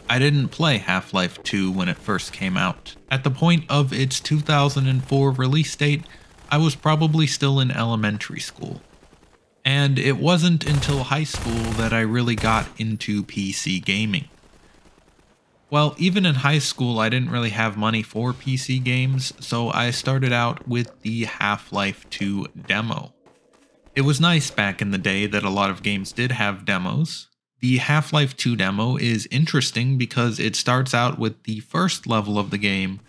I didn't play Half-Life 2 when it first came out. At the point of its 2004 release date, I was probably still in elementary school. And it wasn't until high school that I really got into PC gaming. Well, even in high school, I didn't really have money for PC games, so I started out with the Half-Life 2 demo. It was nice back in the day that a lot of games did have demos. The Half-Life 2 demo is interesting because it starts out with the first level of the game,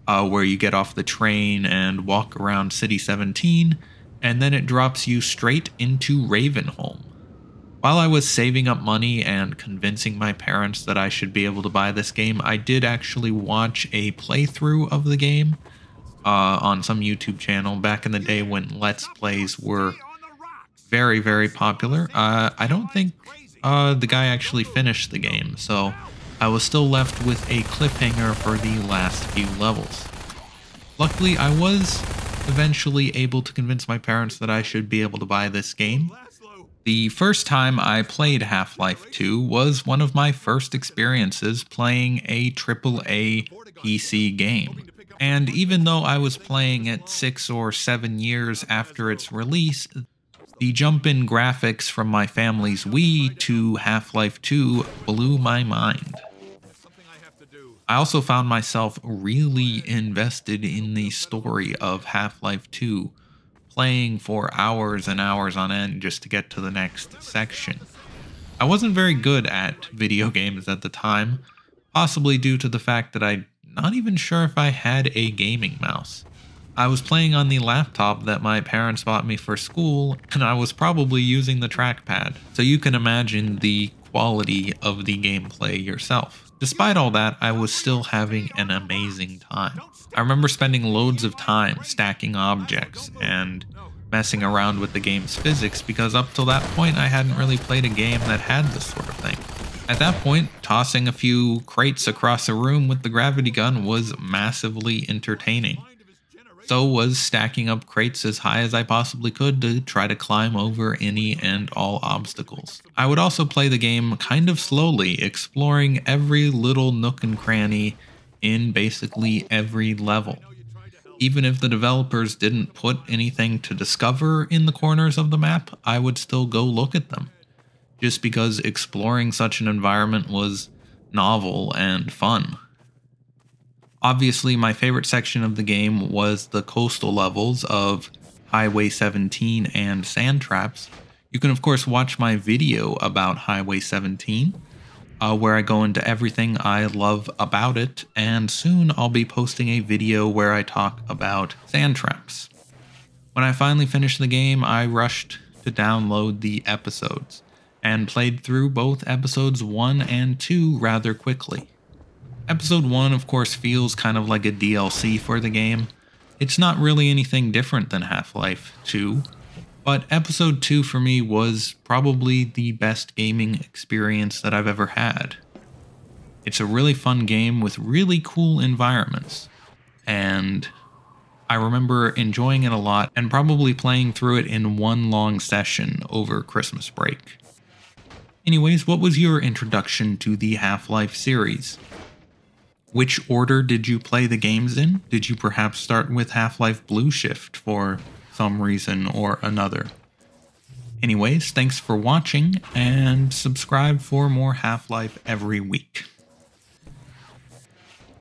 where you get off the train and walk around City 17, and then it drops you straight into Ravenholm. While I was saving up money and convincing my parents that I should be able to buy this game, I did actually watch a playthrough of the game on some YouTube channel back in the day when Let's Plays were very, very popular. I don't think the guy actually finished the game, so I was still left with a cliffhanger for the last few levels. Luckily, I was eventually able to convince my parents that I should be able to buy this game. The first time I played Half-Life 2 was one of my first experiences playing a AAA PC game. And even though I was playing it 6 or 7 years after its release, the jump in graphics from my family's Wii to Half-Life 2 blew my mind. I also found myself really invested in the story of Half-Life 2, playing for hours and hours on end just to get to the next section. I wasn't very good at video games at the time, possibly due to the fact that I'm not even sure if I had a gaming mouse. I was playing on the laptop that my parents bought me for school, and I was probably using the trackpad, so you can imagine the quality of the gameplay yourself. Despite all that, I was still having an amazing time. I remember spending loads of time stacking objects and messing around with the game's physics because up till that point I hadn't really played a game that had this sort of thing. At that point, tossing a few crates across a room with the gravity gun was massively entertaining. So was stacking up crates as high as I possibly could to try to climb over any and all obstacles. I would also play the game kind of slowly, exploring every little nook and cranny in basically every level. Even if the developers didn't put anything to discover in the corners of the map, I would still go look at them, just because exploring such an environment was novel and fun. Obviously, my favorite section of the game was the coastal levels of Highway 17 and Sand Traps. You can of course watch my video about Highway 17, where I go into everything I love about it, and soon I'll be posting a video where I talk about Sand Traps. When I finally finished the game, I rushed to download the episodes, and played through both episodes 1 and 2 rather quickly. Episode 1 of course feels kind of like a DLC for the game. It's not really anything different than Half-Life 2, but Episode 2 for me was probably the best gaming experience that I've ever had. It's a really fun game with really cool environments, and I remember enjoying it a lot and probably playing through it in one long session over Christmas break. Anyways, what was your introduction to the Half-Life series? Which order did you play the games in? Did you perhaps start with Half-Life Blue Shift for some reason or another? Anyways, thanks for watching, and subscribe for more Half-Life every week.